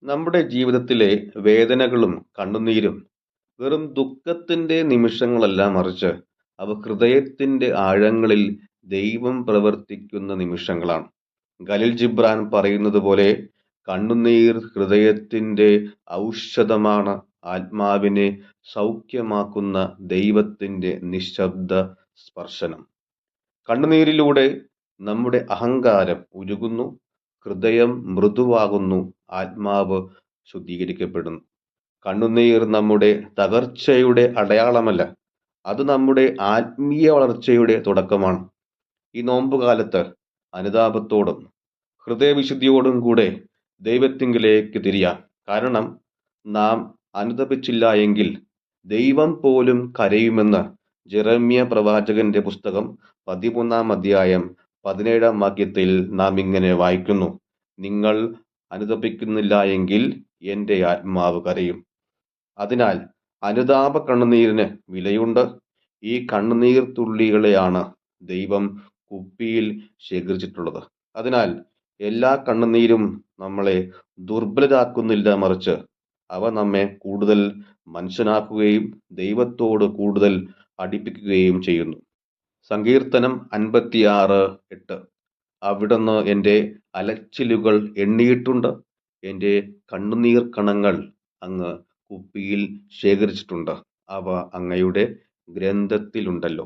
നമ്മുടെ ജീവിതത്തിലെ വേദനകളും കണ്ണുനീരും വെറും ദുഃഖത്തിന്റെ നിമിഷങ്ങളല്ല, മറിച്ച് അവ ഹൃദയത്തിന്റെ ആഴങ്ങളിൽ ദൈവം പ്രവർത്തിക്കുന്ന നിമിഷങ്ങളാണ്. ഖലീൽ ജിബ്രാൻ പറയുന്നത് പോലെ, കണ്ണുനീർ ഹൃദയത്തിന്റെ ഔഷധമാണ്, ആത്മാവിനെ സൗഖ്യമാക്കുന്ന ദൈവത്തിന്റെ നിശബ്ദ സ്പർശനം. കണ്ണുനീരിലൂടെ നമ്മുടെ അഹങ്കാരം ഉരുകുന്നു, ഹൃദയം മൃദുവാകുന്നു, ആത്മാവ് ശുദ്ധീകരിക്കപ്പെടുന്നു. കണ്ണുനീർ നമ്മുടെ തകർച്ചയുടെ അടയാളമല്ല, അത് നമ്മുടെ ആത്മീയ വളർച്ചയുടെ തുടക്കമാണ്. ഈ നോമ്പുകാലത്ത് അനുതാപത്തോടും ഹൃദയവിശുദ്ധിയോടും കൂടെ ദൈവത്തിങ്കിലേക്ക് തിരിയാം. കാരണം നാം അനുതപിച്ചില്ല എങ്കിൽ ദൈവം പോലും കരയുമെന്ന് ജെറമ്യ പ്രവാചകന്റെ പുസ്തകം 13-ാം അധ്യായം 17-ാം വാക്യത്തിൽ നാം ഇങ്ങനെ വായിക്കുന്നു: നിങ്ങൾ അനുതപിക്കുന്നില്ല എങ്കിൽ എൻ്റെ ആത്മാവ് കരയും. അതിനാൽ അനുതാപ കണ്ണുനീരിന് വിലയുണ്ട്. ഈ കണ്ണുനീർ തുള്ളികളെയാണ് ദൈവം കുപ്പിയിൽ ശേഖരിച്ചിട്ടുള്ളത്. അതിനാൽ എല്ലാ കണ്ണുനീരും നമ്മളെ ദുർബലരാക്കുന്നില്ല, മറിച്ച് അവ നമ്മെ കൂടുതൽ മനുഷ്യനാക്കുകയും ദൈവത്തോട് കൂടുതൽ അടുപ്പിക്കുകയും ചെയ്യുന്നു. സങ്കീർത്തനം 56:8: അവിടുന്ന് എൻ്റെ അലച്ചിലുകൾ എണ്ണിയിട്ടുണ്ട്, എൻ്റെ കണ്ണുനീർ കണങ്ങൾ അങ്ങ് കുപ്പിയിൽ ശേഖരിച്ചിട്ടുണ്ട്, അവ അങ്ങയുടെ ഗ്രന്ഥത്തിലുണ്ടല്ലോ.